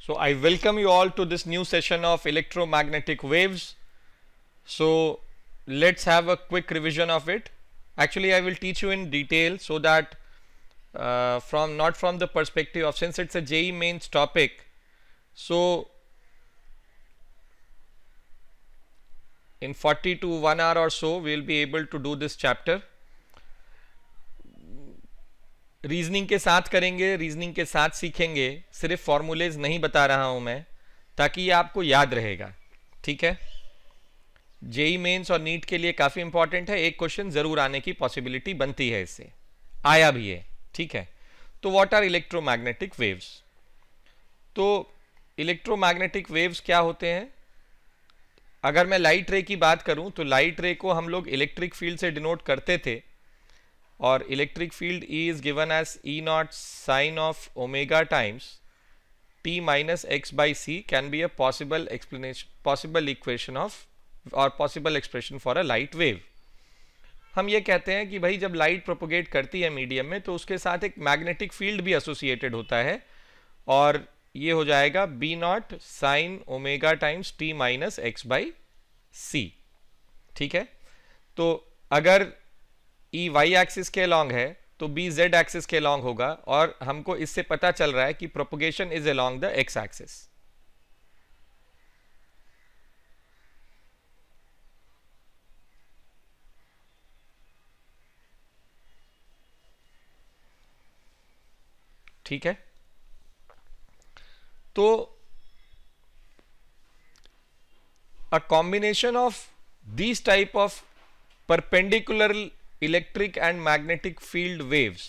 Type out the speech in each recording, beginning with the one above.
So I welcome you all to this new session of electromagnetic waves. So let's have a quick revision of it. Actually, I will teach you in detail so that not from the perspective of, since it's a JEE mains topic, so in 40 to 1 hour or so we will be able to do this chapter. Reasoning के साथ करेंगे, reasoning के साथ सीखेंगे, सिर्फ formulas नहीं बता रहा हूं मैं, ताकि ये आपको याद रहेगा. ठीक है. जेई मेंस और नीट के लिए काफ़ी इंपॉर्टेंट है. एक क्वेश्चन ज़रूर आने की पॉसिबिलिटी बनती है इससे, आया भी है. ठीक है. तो व्हाट आर इलेक्ट्रोमैग्नेटिक वेव्स. तो इलेक्ट्रोमैग्नेटिक वेव्स क्या होते हैं. अगर मैं लाइट रे की बात करूं तो लाइट रे को हम लोग इलेक्ट्रिक फील्ड से डिनोट करते थे, और electric field E is given as E naught sine of omega times T minus x by C can be a possible explanation, possible equation of or possible expression for a light wave. हम ये कहते हैं कि भाई जब light propagate करती है medium में तो उसके साथ एक मैग्नेटिक फील्ड भी एसोसिएटेड होता है, और ये हो जाएगा B naught sin omega times T minus x by C. ठीक है. तो अगर E वाई एक्सिस के अलॉन्ग है तो B Z एक्सिस के अलॉन्ग होगा, और हमको इससे पता चल रहा है कि propagation is along the x axis. ठीक है. तो a combination of this type of perpendicular electric and magnetic field waves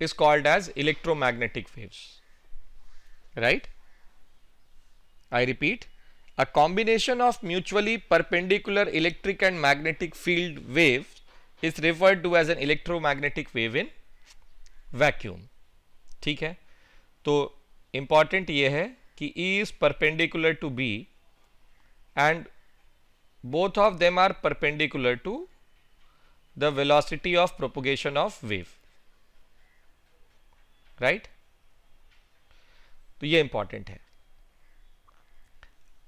is called as electromagnetic waves, right? I repeat, a combination of mutually perpendicular electric and magnetic field waves is referred to as an electromagnetic wave in vacuum. ठीक है. तो important ये है कि E is perpendicular to B and both of them are perpendicular to the velocity of propagation of wave, right? तो ये important है.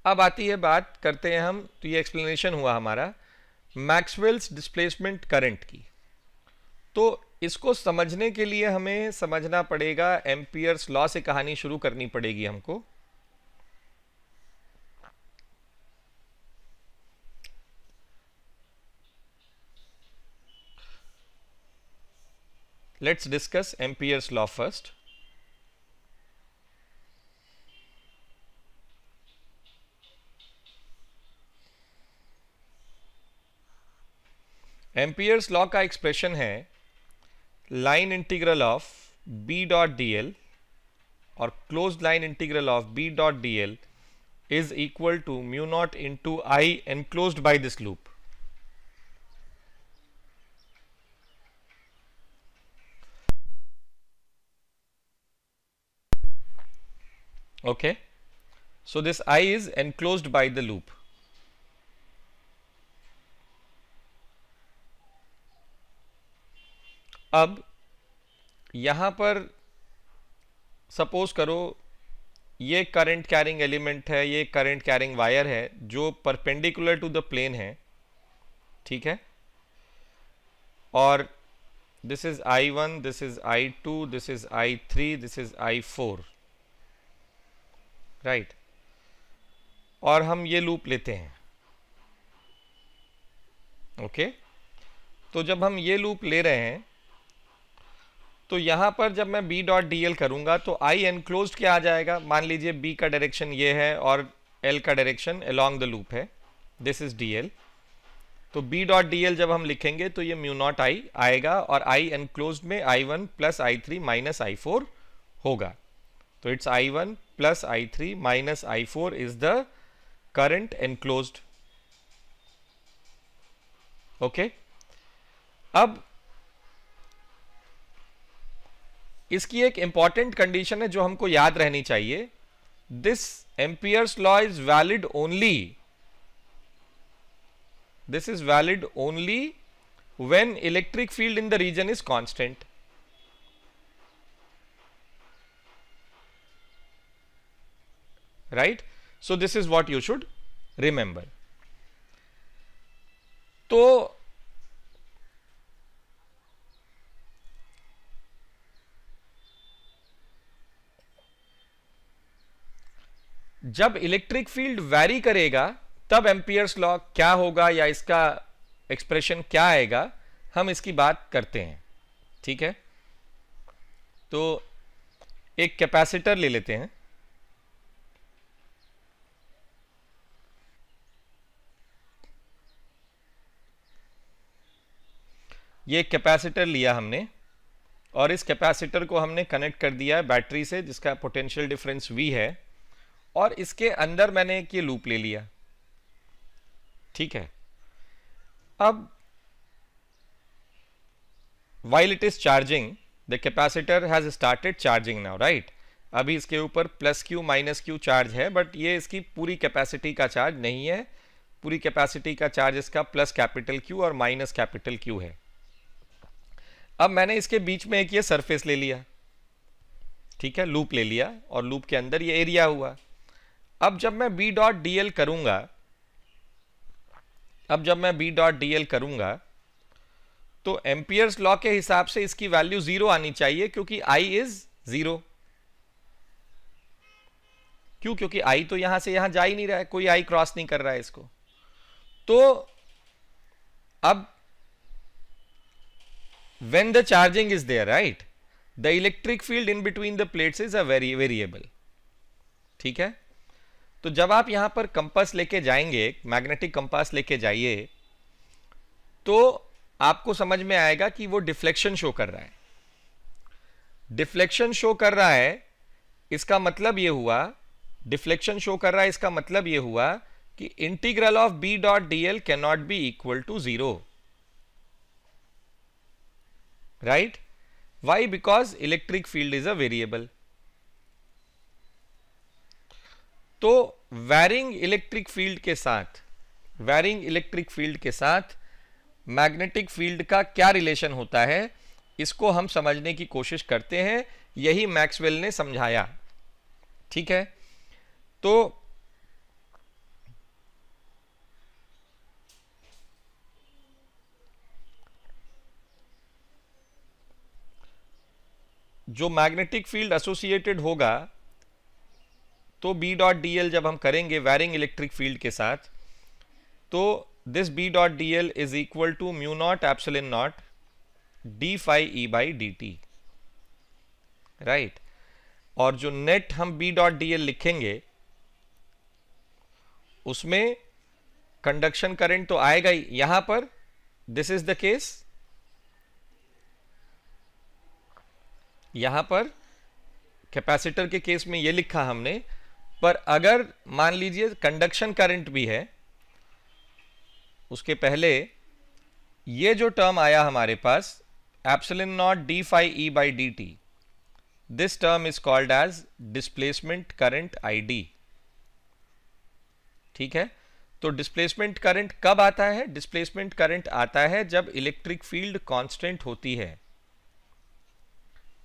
अब आती है बात, करते हैं हम, तो ये एक्सप्लेनेशन हुआ हमारा मैक्सवेल्स डिस्प्लेसमेंट करंट की. तो इसको समझने के लिए हमें समझना पड़ेगा, एम्पियर्स लॉ से कहानी शुरू करनी पड़ेगी हमको. Let's discuss Ampere's law first. Ampere's law का एक्सप्रेशन है line integral of B dot dl और closed line integral of B dot dl is equal to mu naught into I enclosed by this loop. Okay, so this I is enclosed by the loop. अब यहाँ पर suppose करो ये current carrying element है, ये current carrying wire है जो perpendicular to the plane है. ठीक है. और this is I1, this is I2, this is I3, this is I4, right. और हम ये लूप लेते हैं. ओके. तो जब हम ये लूप ले रहे हैं तो यहां पर जब मैं B डॉट डी एल करूंगा तो I एनक्लोज्ड क्या आ जाएगा. मान लीजिए B का डायरेक्शन ये है और L का डायरेक्शन अलोंग द लूप है, दिस इज DL. तो B डॉट डी एल जब हम लिखेंगे तो ये म्यू नॉट I आएगा, और I एनक्लोज्ड में I1 plus I3 minus I4 होगा. तो it's I1 plus I3 minus I4 is the current enclosed. Okay. अब इसकी एक इंपॉर्टेंट कंडीशन है जो हमको याद रहनी चाहिए. This Ampere's law is valid only, this is valid only when electric field in the region is constant. Right. So this is what you should remember. तो जब इलेक्ट्रिक फील्ड वैरी करेगा तब एम्पियर्स लॉ क्या होगा या इसका expression क्या आएगा, हम इसकी बात करते हैं. ठीक है. तो एक कैपेसिटर ले लेते हैं. ये कैपेसिटर लिया हमने और इस कैपेसिटर को हमने कनेक्ट कर दिया बैटरी से जिसका पोटेंशियल डिफरेंस V है, और इसके अंदर मैंने एक ये लूप ले लिया. ठीक है. अब while it is charging the capacitor has started charging now, right. अभी इसके ऊपर plus Q minus Q charge है, बट ये इसकी पूरी कैपेसिटी का चार्ज नहीं है. पूरी कैपेसिटी का चार्ज इसका प्लस कैपिटल क्यू और माइनस कैपिटल क्यू है. अब मैंने इसके बीच में एक ये सरफेस ले लिया. ठीक है, लूप ले लिया और लूप के अंदर ये एरिया हुआ. अब जब मैं B डॉट डी एल करूंगा, तो एम्पियर्स लॉ के हिसाब से इसकी वैल्यू 0 आनी चाहिए क्योंकि I इज 0. क्यों? क्योंकि I तो यहां से यहां जा ही नहीं रहा है, कोई I क्रॉस नहीं कर रहा है इसको. तो अब when the charging is there, right, the electric field in between the plates is a variable. ठीक है. तो जब आप यहां पर कंपास लेके जाएंगे, मैग्नेटिक कंपास लेके जाइए, तो आपको समझ में आएगा कि वो डिफ्लेक्शन शो कर रहा है. डिफ्लेक्शन शो कर रहा है इसका मतलब ये हुआ, डिफ्लेक्शन शो कर रहा है इसका मतलब ये हुआ कि integral of B dot D L can not be equal to 0. Right. Why? Because electric field is a variable. तो वैरिंग इलेक्ट्रिक फील्ड के साथ मैग्नेटिक फील्ड का क्या रिलेशन होता है, इसको हम समझने की कोशिश करते हैं. यही मैक्सवेल ने समझाया. ठीक है. तो जो मैग्नेटिक फील्ड एसोसिएटेड होगा, तो B डॉट डी एल जब हम करेंगे वैरिंग इलेक्ट्रिक फील्ड के साथ, तो this B dot D L is equal to mu naught epsilon naught D phi E by D T. Right. और जो नेट हम B डॉट डी एल लिखेंगे उसमें कंडक्शन करंट तो आएगा ही. यहां पर दिस इज द केस, यहां पर कैपेसिटर के केस में ये लिखा हमने, पर अगर मान लीजिए कंडक्शन करंट भी है, उसके पहले ये जो टर्म आया हमारे पास epsilon naught D phi E by D t, this term is called as displacement current ID. ठीक है. तो डिस्प्लेसमेंट करंट कब आता है? डिस्प्लेसमेंट करंट आता है जब इलेक्ट्रिक फील्ड कांस्टेंट होती है.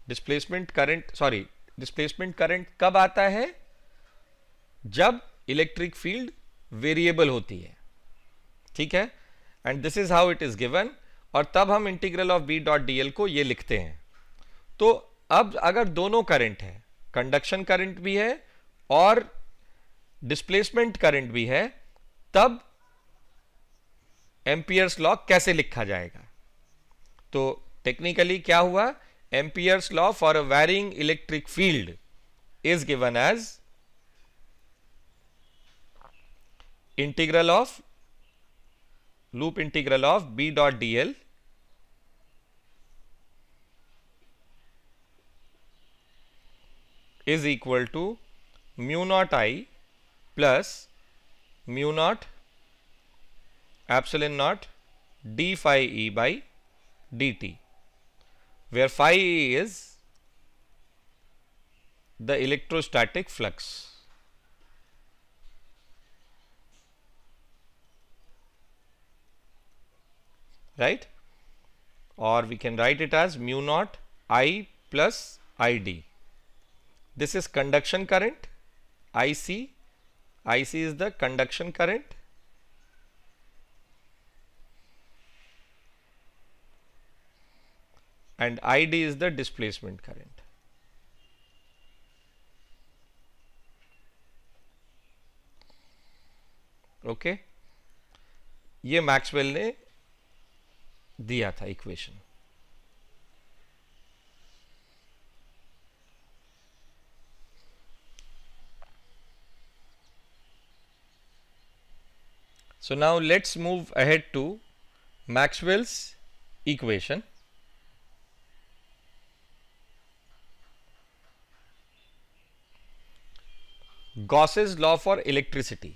डिस्प्लेसमेंट करंट कब आता है? जब इलेक्ट्रिक फील्ड वेरिएबल होती है. ठीक है. And this is how it is given. और तब हम integral of B dot D L को ये लिखते हैं. तो अब अगर दोनों करंट है, कंडक्शन करंट भी है और डिस्प्लेसमेंट करंट भी है, तब एम्पियर्स लॉ कैसे लिखा जाएगा? तो टेक्निकली क्या हुआ, Ampere's law for a varying electric field is given as integral of loop integral of B dot D L is equal to mu naught I plus mu naught epsilon naught d phi E by dt, where phi is the electrostatic flux. Right? Or we can write it as mu naught I plus ID. This is conduction current IC IC is the conduction current, and ID is the displacement current. Okay, ये Maxwell ने दिया था equation. So now let's move ahead to Maxwell's equation. Gauss's law for electricity.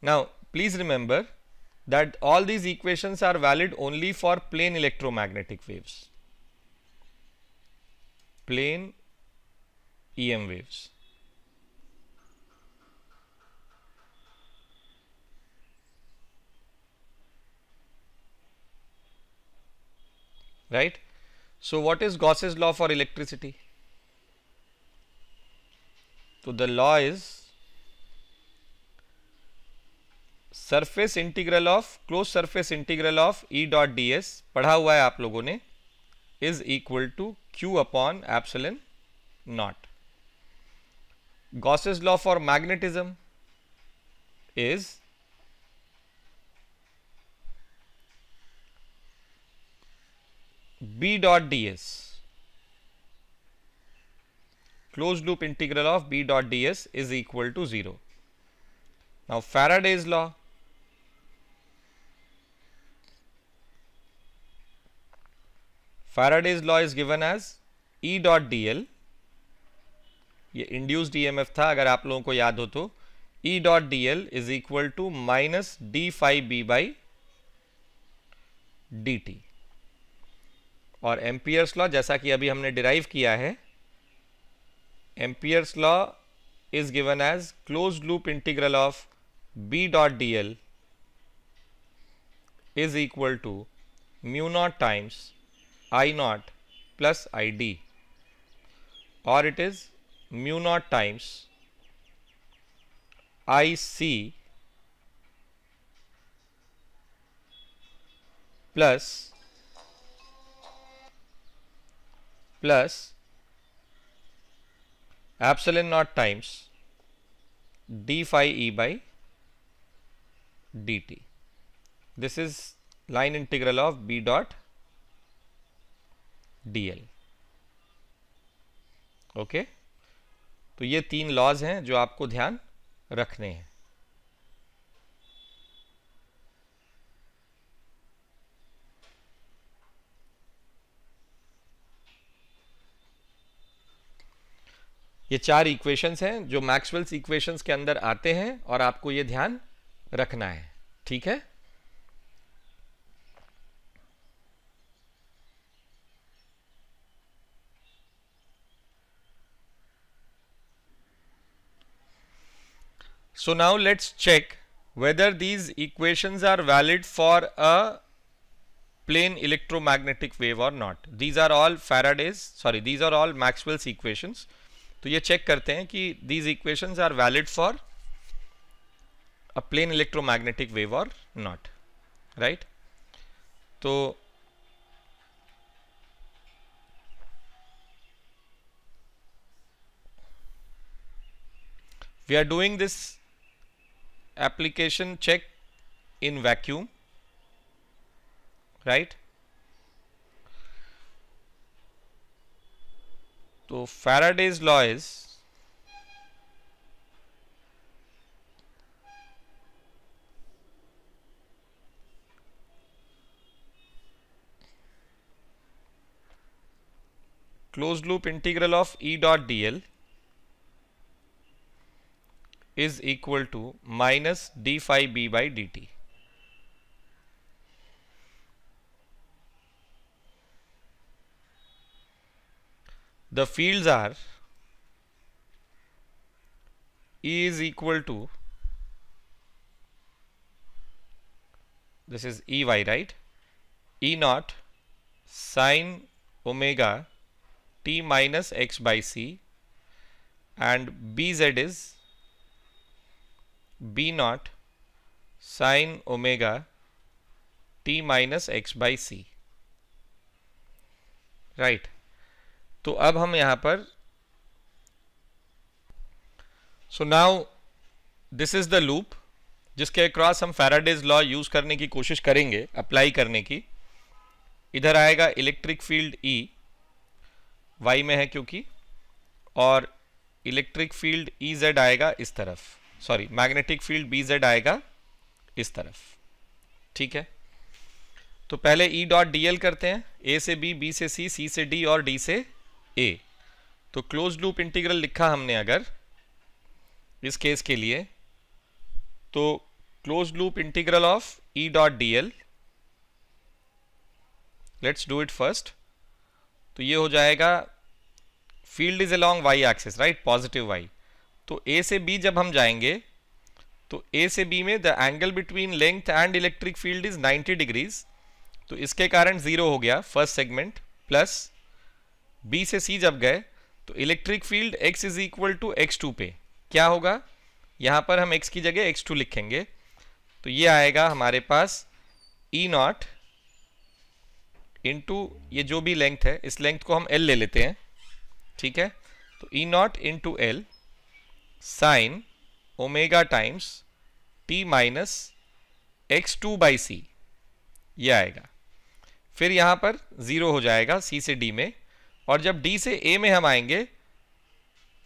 Now please remember that all these equations are valid only for plane electromagnetic waves, plane EM waves. Right? So what is Gauss's law for electricity? So the law is surface integral of close surface integral of E dot D S, पढ़ा हुआ है आप लोगों ने, is equal to Q upon epsilon naught. Gauss's law for magnetism is B dot D S, close loop integral of B dot D S is equal to 0. Now Faraday's law, Faraday's law is given as E dot dl, ये induced EMF था अगर आप लोगों को याद हो तो, E dot dl is equal to minus D phi B by D T. और एम्पियर्स लॉ जैसा कि अभी हमने डिराइव किया है, Ampere's law is given as closed loop integral of B dot dl is equal to mu naught times I naught plus ID, or it is mu naught times IC plus epsilon naught times d phi e by dt. This is line integral of b dot dl. Okay, तो ये 3 laws हैं जो आपको ध्यान रखने हैं. ये 4 equations हैं जो मैक्सवेल्स इक्वेशंस के अंदर आते हैं और आपको ये ध्यान रखना है. ठीक है, so now let's check whether these equations are valid for a plane electromagnetic wave or not. These are all these are all Maxwell's equations. तो ये चेक करते हैं कि these equations are valid for a plane electromagnetic wave or not, right? तो we are doing this application check in vacuum, right? तो Faraday's law is closed loop integral of E dot dl is equal to minus d phi b by dt. The fields are E is equal to this is Ey, right? E naught sine omega t minus x by c, and Bz is B naught sine omega t minus x by c, right. तो अब हम यहाँ पर, so now this is the loop जिसके across हम Faraday's law use करने की कोशिश करेंगे, अप्लाई करने की। इधर आएगा इलेक्ट्रिक फील्ड E, y में है क्योंकि, और इलेक्ट्रिक फील्ड Ez आएगा इस तरफ, सॉरी मैग्नेटिक फील्ड Bz आएगा इस तरफ, ठीक है। तो पहले E डॉट dl करते हैं, A से B, B से C, C से D और D से A। तो क्लोज लूप इंटीग्रल लिखा हमने अगर इस केस के लिए, तो close loop integral of E dot dl, let's do it first. तो ये हो जाएगा, field is along y axis, right, positive y। तो A से B जब हम जाएंगे तो A से B में the angle between length and electric field is 90 degrees, तो इसके कारण 0 हो गया फर्स्ट सेगमेंट, प्लस B से C जब गए तो electric field x is equal to x2 पे क्या होगा, यहाँ पर हम x की जगह x2 लिखेंगे। तो ये आएगा हमारे पास E नॉट इंटू ये जो भी लेंथ है, इस लेंथ को हम L ले लेते हैं, ठीक है। तो E not into L sign omega times t minus x2 by c, ये आएगा। फिर यहाँ पर 0 हो जाएगा C से D में, और जब D से A में हम आएंगे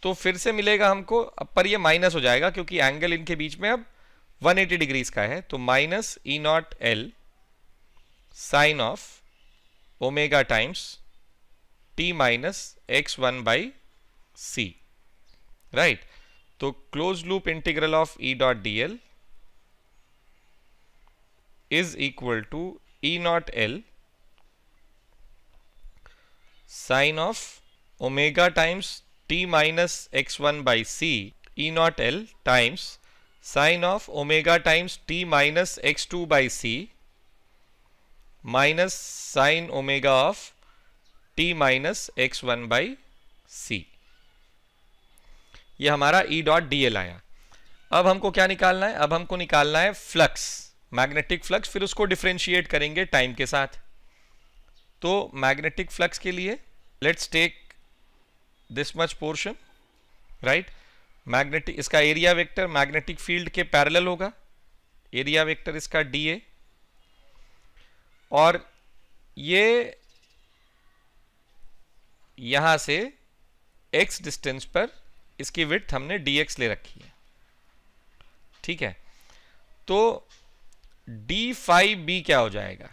तो फिर से मिलेगा हमको, अब पर ये माइनस हो जाएगा क्योंकि एंगल इनके बीच में अब 180 डिग्रीज का है। तो minus E naught L sine of omega times t minus x1 by c, right. तो close loop integral of E dot dl is equal to E naught L sine of omega times t minus x1 by c, E naught L times sine of omega times t minus x2 by c minus sine omega of t minus x1 by c। ये हमारा E dot dl आया। अब हमको क्या निकालना है, अब हमको निकालना है फ्लक्स, मैग्नेटिक फ्लक्स, फिर उसको डिफरेंशिएट करेंगे टाइम के साथ। तो मैग्नेटिक फ्लक्स के लिए let's take this much portion, right. Magnetic, इसका एरिया वेक्टर मैग्नेटिक फील्ड के पैरेलल होगा, एरिया वेक्टर इसका dA, और ये यहां से x डिस्टेंस पर इसकी विड्थ हमने dx ले रखी है, ठीक है। तो d phi b क्या हो जाएगा,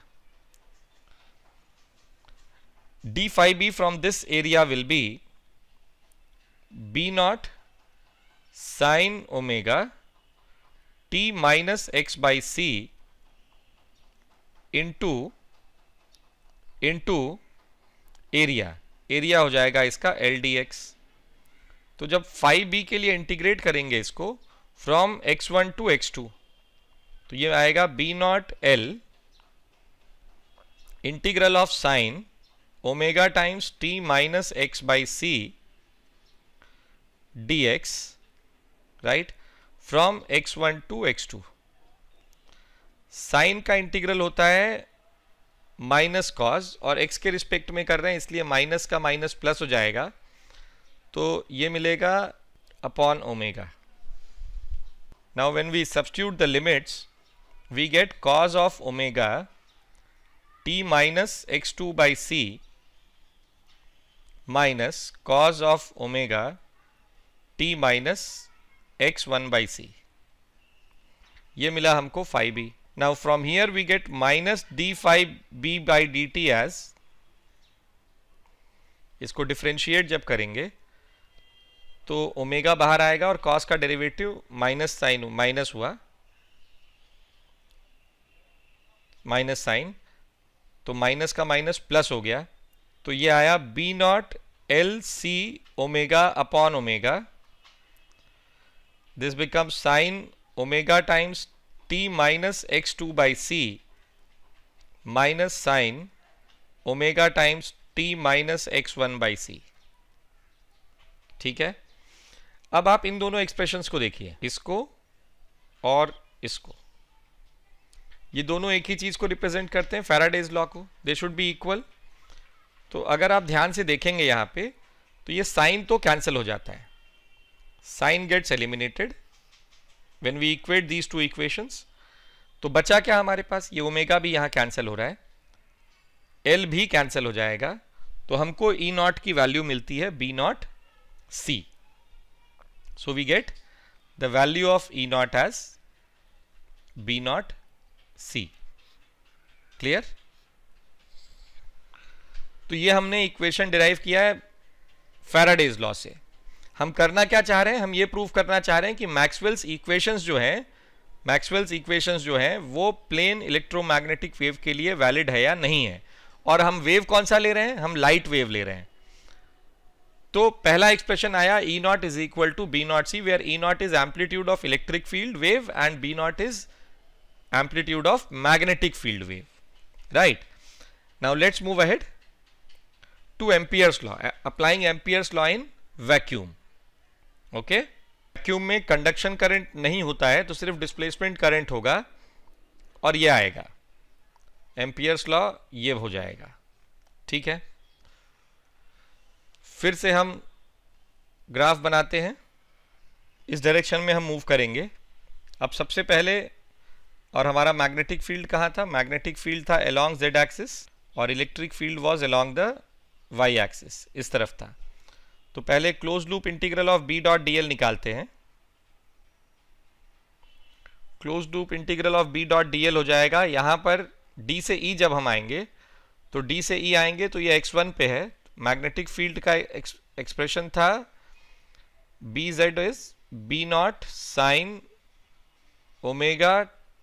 d phi b from this area will be b naught sine omega t minus x by c into area, area हो जाएगा इसका L dx। तो जब phi b के लिए इंटीग्रेट करेंगे इसको फ्रॉम x1 टू x2, तो ये आएगा b naught L integral of sine omega times t minus x by c dx, right, from x1 to x2। Sine का इंटीग्रल होता है माइनस कॉस, और x के रिस्पेक्ट में कर रहे हैं इसलिए माइनस का माइनस प्लस हो जाएगा, तो ये मिलेगा upon omega. Now when we substitute the limits we get cos of omega t minus x2 by c minus cos of omega t minus x1 by c, ये मिला हमको phi b। Now from here we get minus d phi b by dt as, इसको differentiate जब करेंगे तो omega बाहर आएगा और कॉस का डेरिवेटिव माइनस साइन, माइनस हुआ माइनस साइन, तो माइनस का माइनस प्लस हो गया, तो ये आया b naught L c omega upon omega, this become sign omega times t minus x2 by c minus sine omega times t minus x1/c। ठीक है, अब आप इन दोनों एक्सप्रेशंस को देखिए, इसको और इसको, ये दोनों एक ही चीज को रिप्रेजेंट करते हैं, फैराडेज लॉ को, दे शुड बी इक्वल। तो अगर आप ध्यान से देखेंगे यहाँ पे, तो ये साइन तो कैंसिल हो जाता है, sine gets eliminated when we equate these two equations. तो बचा क्या हमारे पास, ये ओमेगा भी यहाँ कैंसिल हो रहा है, एल भी कैंसिल हो जाएगा, तो हमको ई नॉट की वैल्यू मिलती है B naught C. So we get the value of E naught as B naught C. Clear? तो ये हमने इक्वेशन डिराइव किया है फैराडेज लॉ से। हम करना क्या चाह रहे हैं, हम ये प्रूव करना चाह रहे हैं कि मैक्सवेल्स इक्वेशंस जो हैं वो प्लेन इलेक्ट्रोमैग्नेटिक वेव के लिए वैलिड है या नहीं है। और हम वेव कौन सा ले रहे हैं, हम लाइट वेव ले रहे हैं। तो पहला एक्सप्रेशन आया E naught is equal to B naught C, where E naught is amplitude of electric field wave and B naught is amplitude of magnetic field wave. Right, now let's move ahead to Ampere's law, applying Ampere's law in vacuum. Okay, vacuum में conduction current नहीं होता है, तो सिर्फ displacement current होगा और ये आएगा, एम्पियर्स लॉ ये हो जाएगा। ठीक है, फिर से हम ग्राफ बनाते हैं, इस डायरेक्शन में हम मूव करेंगे। अब सबसे पहले, और हमारा मैग्नेटिक फील्ड कहाँ था, मैग्नेटिक फील्ड था अलोंग z एक्सिस और electric field was along the y axis, इस तरफ था। तो पहले close loop integral of b dot dl निकालते हैं। Close loop integral of b dot dl हो जाएगा, यहाँ पर d से e जब हम आएंगे, तो d से e आएंगे तो ये x1 पे है। मैग्नेटिक फील्ड का एक्सप्रेशन था bz is b naught sine omega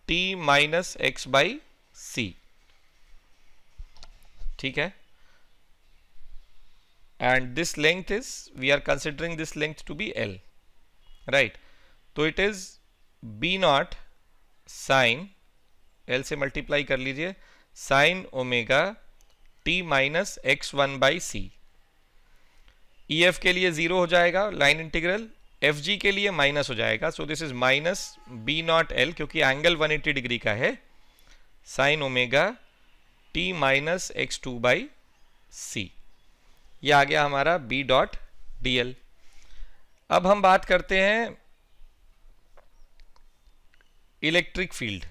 t minus x/c। ठीक है, and this length is, we are considering this length to be l, right. तो it is b naught sine, l से multiply कर लीजिए, sine omega t minus x1/c। EF के लिए 0 हो जाएगा लाइन इंटीग्रल, FG के लिए माइनस हो जाएगा, so this is minus B naught L, क्योंकि एंगल 180 डिग्री का है, sign omega t minus x2/c। यह आ गया हमारा b डॉट dl। अब हम बात करते हैं इलेक्ट्रिक फील्ड।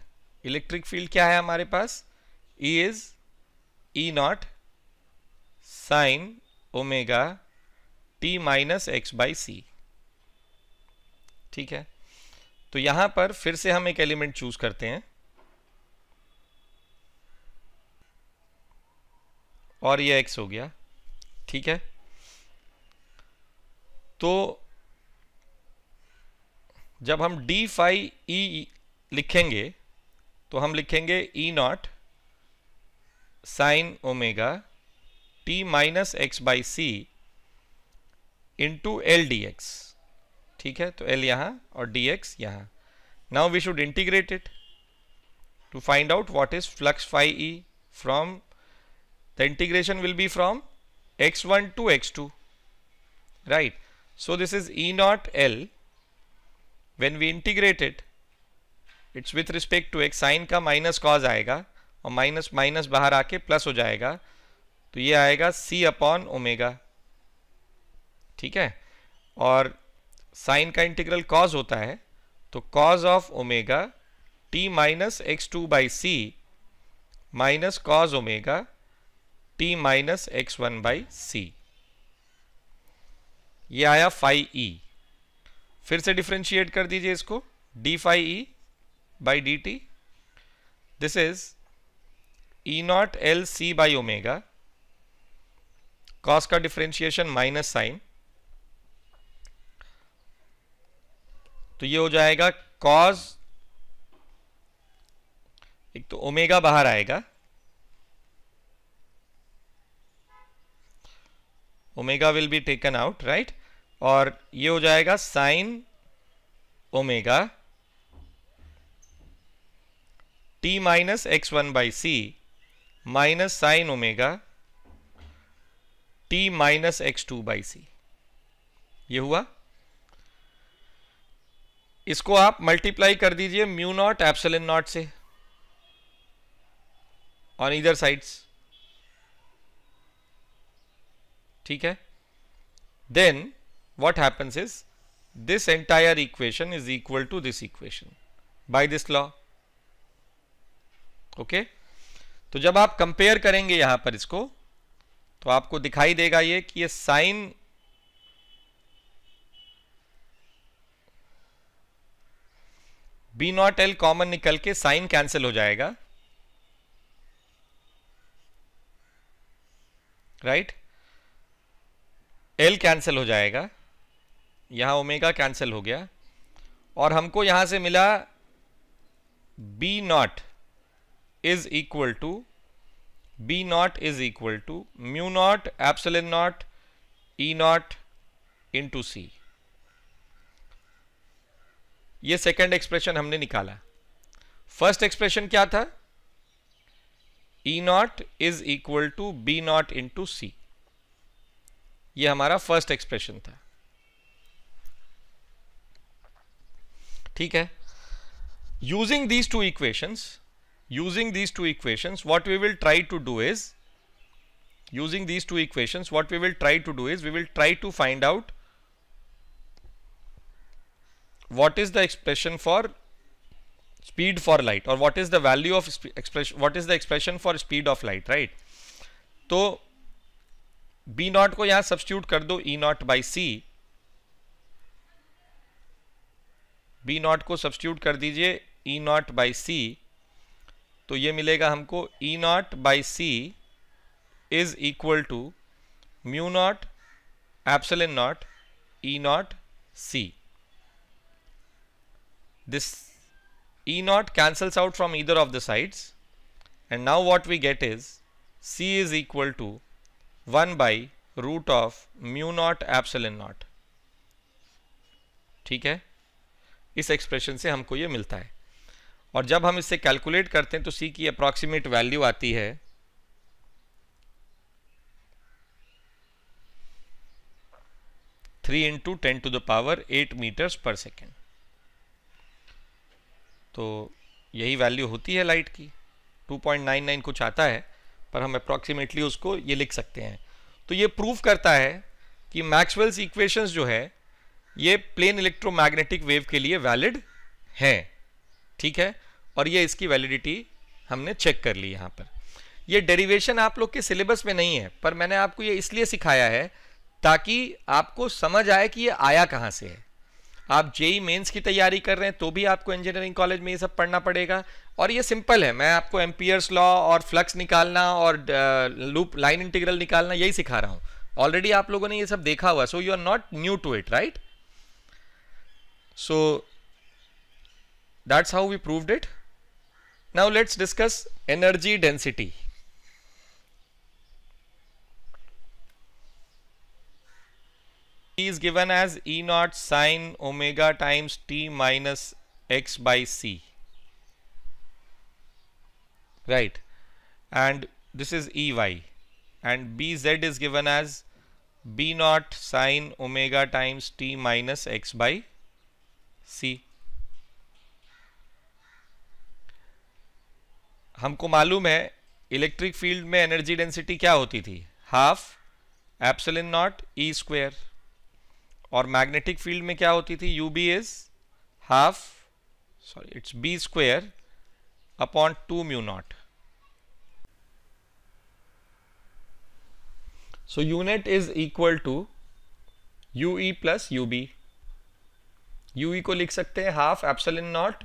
इलेक्ट्रिक फील्ड क्या है हमारे पास, E is E naught sine omega t minus x/c। ठीक है, तो यहां पर फिर से हम एक एलिमेंट चूज करते हैं और ये x हो गया। ठीक है, तो जब हम d फाई e लिखेंगे तो हम लिखेंगे E naught sine omega t minus x/c into L d x. ठीक है, तो L यहाँ और dx यहाँ। Now we should integrate it to find out what is flux phi e from, the integration will be from x1 to x2, right. So this is E naught L, when we integrate it, it's with respect to x, sine का minus cos आएगा और minus minus बाहर आके plus हो जाएगा, तो ये आएगा c अपॉन ओमेगा। ठीक है, और साइन का इंटीग्रल कॉज होता है, तो cause of omega t minus x2/c minus cos omega t minus x1/c। ये आया फाई e। फिर से डिफरेंशिएट कर दीजिए इसको, d phi e by D t, this is E naught L c by omega, cos का डिफरेंशिएशन माइनस साइन, तो ये हो जाएगा कॉज, एक तो ओमेगा बाहर आएगा, omega will be taken out, right, और ये हो जाएगा sine omega t minus x1/c minus sine omega t minus x2/c। ये हुआ। इसको आप मल्टीप्लाई कर दीजिए म्यू नॉट एप्सिलॉन नॉट से ऑन ईदर साइड्स। ठीक है। Then what happens is this entire equation is equal to this equation by this law. Okay. तो जब आप कंपेयर करेंगे यहां पर इसको, तो आपको दिखाई देगा ये कि ये sine B naught L common निकल के साइन कैंसिल हो जाएगा, राइट। एल कैंसिल हो जाएगा, यहां ओमेगा कैंसिल हो गया, और हमको यहां से मिला B naught is equal to mu naught epsilon naught E naught into C. ये सेकेंड एक्सप्रेशन हमने निकाला। फर्स्ट एक्सप्रेशन क्या था? E naught is equal to B naught into C. ये हमारा फर्स्ट एक्सप्रेशन था। ठीक है। Using these two equations, what we will try to do is, we will try to find out what is the expression for speed for light, or what is the value of what is the expression for speed of light, right? तो b naught को यहां substitute कर दो e naught by C. b naught को substitute कर दीजिए e naught by सी, तो ये मिलेगा हमको e naught by C is equal to mu naught epsilon naught e naught c. This e naught cancels out from either of the sides, and now what we get is c is equal to 1 by root of mu naught epsilon naught. ठीक है। इस expression से हमको ये मिलता है, और जब हम इससे कैलकुलेट करते हैं तो c की अप्रॉक्सीमेट वैल्यू आती है 3 × 10⁸ मीटर्स पर सेकेंड। तो यही वैल्यू होती है लाइट की। 2.99 कुछ आता है, पर हम अप्रॉक्सीमेटली उसको ये लिख सकते हैं। तो ये प्रूव करता है कि मैक्सवेल्स इक्वेशंस जो है ये प्लेन इलेक्ट्रोमैग्नेटिक वेव के लिए वैलिड हैं। ठीक है। और ये इसकी वैलिडिटी हमने चेक कर ली। यहाँ पर ये डेरिवेशन आप लोग के सिलेबस में नहीं है, पर मैंने आपको ये इसलिए सिखाया है ताकि आपको समझ आए कि ये आया कहाँ से है। आप जेई मेंस की तैयारी कर रहे हैं तो भी आपको इंजीनियरिंग कॉलेज में ये सब पढ़ना पड़ेगा, और ये सिंपल है। मैं आपको एम्पियर्स लॉ और फ्लक्स निकालना और लूप लाइन इंटीग्रल निकालना यही सिखा रहा हूँ। ऑलरेडी आप लोगों ने ये सब देखा हुआ, so you are not new to it, right? So that's how we proved it. Now let's discuss energy density. is given as E naught sine omega times t minus x by c, right? And this is Ey, and Bz is given as B naught sine omega times t minus x by c. हमको मालूम है electric field में energy density क्या होती थी? Half epsilon naught E square. और magnetic field में क्या होती थी? UB is it's B square upon 2 mu naught. So unit is equal to UE plus UB। UE को लिख सकते हैं half epsilon naught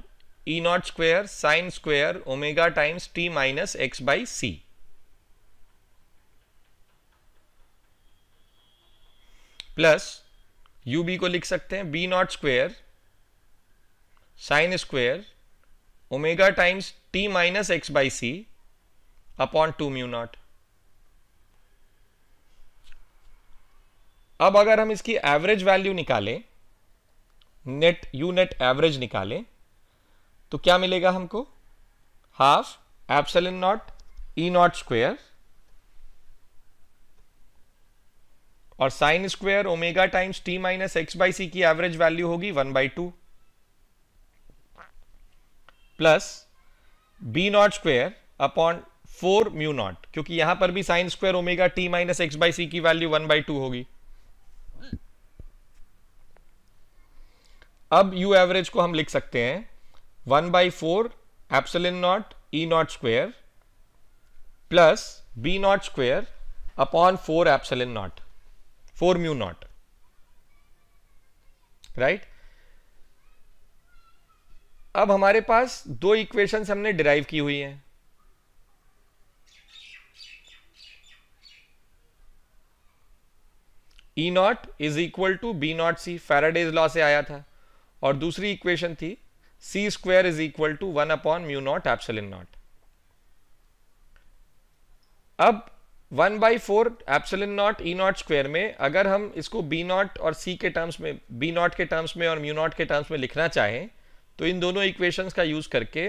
E naught square sine square omega times t minus x by c। Plus UB को लिख सकते हैं B naught square sine square omega times t minus x by c upon 2 mu naught. अब अगर हम इसकी average value निकालें, net unit average निकालें, तो क्या मिलेगा हमको? Half epsilon naught E naught square और sine square omega times t minus x by c की एवरेज वैल्यू होगी 1/2 plus B naught square upon 4 mu naught, क्योंकि यहां पर भी sine square omega t minus x by c की value 1/2 होगी। अब यू एवरेज को हम लिख सकते हैं 1/4 epsilon naught E naught square plus B naught square upon 4 epsilon naught 4 mu naught, right. अब हमारे पास दो इक्वेशंस हमने डिराइव की हुई हैं। E naught is equal to B naught c, Faraday's law से आया था, और दूसरी इक्वेशन थी c square is equal to 1 mu naught epsilon naught. अब 1/4 epsilon naught E naught square में अगर हम इसको बी नॉट और सी के टर्म्स में, बी नॉट के टर्म्स में और म्यू नॉट के टर्म्स में लिखना चाहें तो इन दोनों इक्वेशंस का यूज करके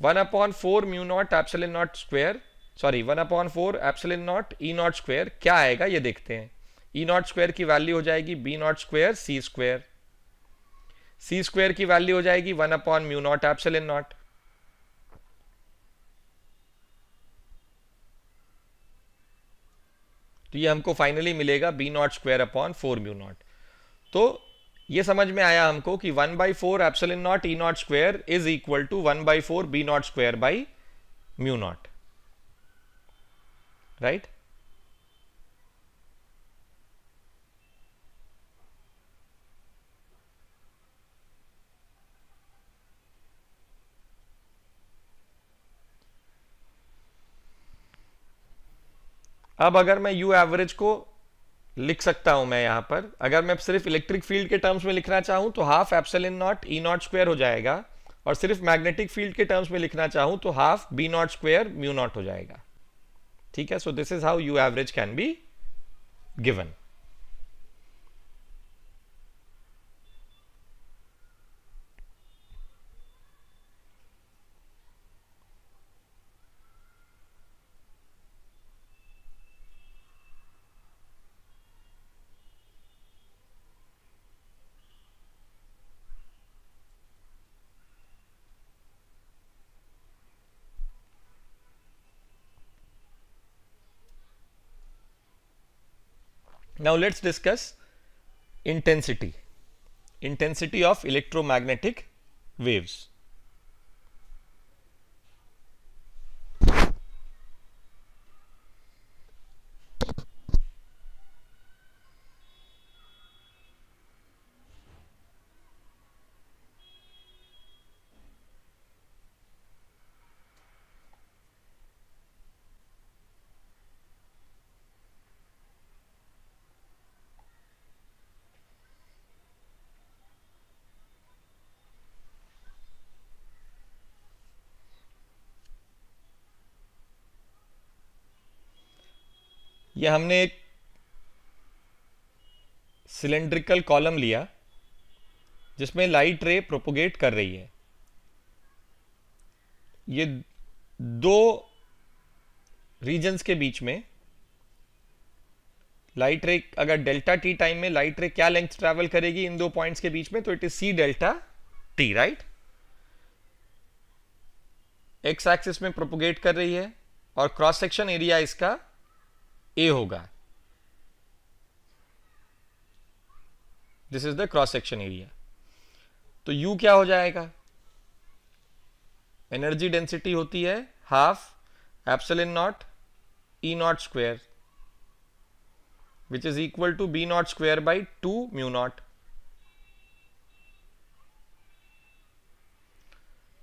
1/4 mu naught epsilon naught square, sorry 1/4 epsilon naught E naught square क्या आएगा ये देखते हैं। ई नॉट स्क्वायर की वैल्यू हो जाएगी B naught square C square, C square की वैल्यू हो जाएगी 1 म्यू नॉट एप्सिलॉन नॉट। तो ये हमको फाइनली मिलेगा B naught square upon 4 mu naught. तो ये समझ में आया हमको कि 1/4 epsilon naught E naught square is equal to 1/4 B naught square by mu naught, right. अब अगर मैं यू एवरेज को लिख सकता हूं, मैं यहां पर अगर मैं सिर्फ इलेक्ट्रिक फील्ड के टर्म्स में लिखना चाहूं तो half epsilon naught E naught square हो जाएगा, और सिर्फ मैग्नेटिक फील्ड के टर्म्स में लिखना चाहूं तो half B naught square mu naught हो जाएगा, ठीक है। So this is how u average can be given. Now let's discuss intensity of electromagnetic waves. ये हमने एक सिलेंड्रिकल कॉलम लिया जिसमें लाइट रे प्रोपोगेट कर रही है। ये दो रीजन्स के बीच में लाइट रे, अगर डेल्टा टी टाइम में लाइट रे क्या लेंथ ट्रैवल करेगी इन दो पॉइंट्स के बीच में, तो it is C delta t, right. X axis में प्रोपोगेट कर रही है और क्रॉस सेक्शन एरिया इसका ए होगा। This is the cross section area. तो यू क्या हो जाएगा, एनर्जी डेंसिटी होती है half epsilon naught E naught square which is equal to B naught square by 2 mu naught.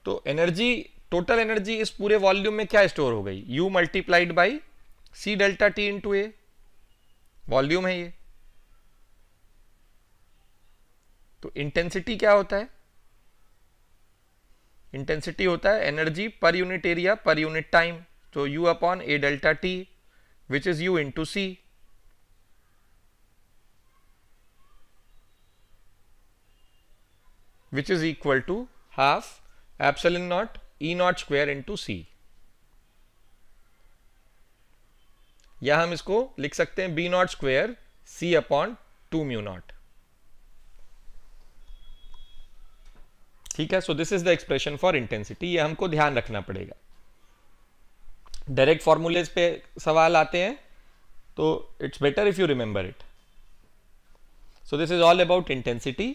तो एनर्जी, टोटल एनर्जी इस पूरे वॉल्यूम में क्या स्टोर हो गई, u multiplied by C delta t into A, volume है ये। तो इंटेंसिटी क्या होता है, इंटेंसिटी होता है energy per unit area per unit time. तो u upon A delta t which is u into c. Which is equal to half epsilon naught E naught square into c. या हम इसको लिख सकते हैं B naught square c upon 2 mu naught. ठीक है, so this is the expression for intensity, ये हमको ध्यान रखना पड़ेगा। डायरेक्ट फॉर्मूलेज पे सवाल आते हैं तो it's better if you remember it. So this is all about intensity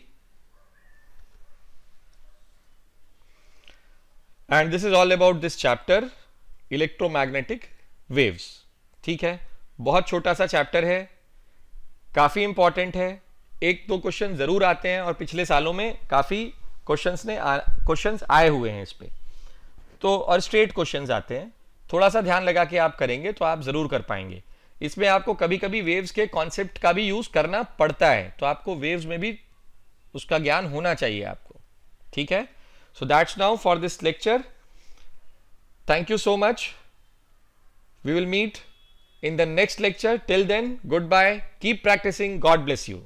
and this is all about this chapter electromagnetic waves. ठीक है, बहुत छोटा सा चैप्टर है, काफी इंपॉर्टेंट है, एक दो क्वेश्चन जरूर आते हैं और पिछले सालों में काफी क्वेश्चंस आए हुए हैं इस पे, तो और स्ट्रेट क्वेश्चंस आते हैं। थोड़ा सा ध्यान लगा के आप करेंगे तो आप जरूर कर पाएंगे। इसमें आपको कभी कभी वेव्स के कॉन्सेप्ट का भी यूज करना पड़ता है, तो आपको वेव्स में भी उसका ज्ञान होना चाहिए आपको। ठीक है, so that's now for this lecture. Thank you so much, we will meet in the next lecture. Till then, goodbye, keep practicing, God bless you.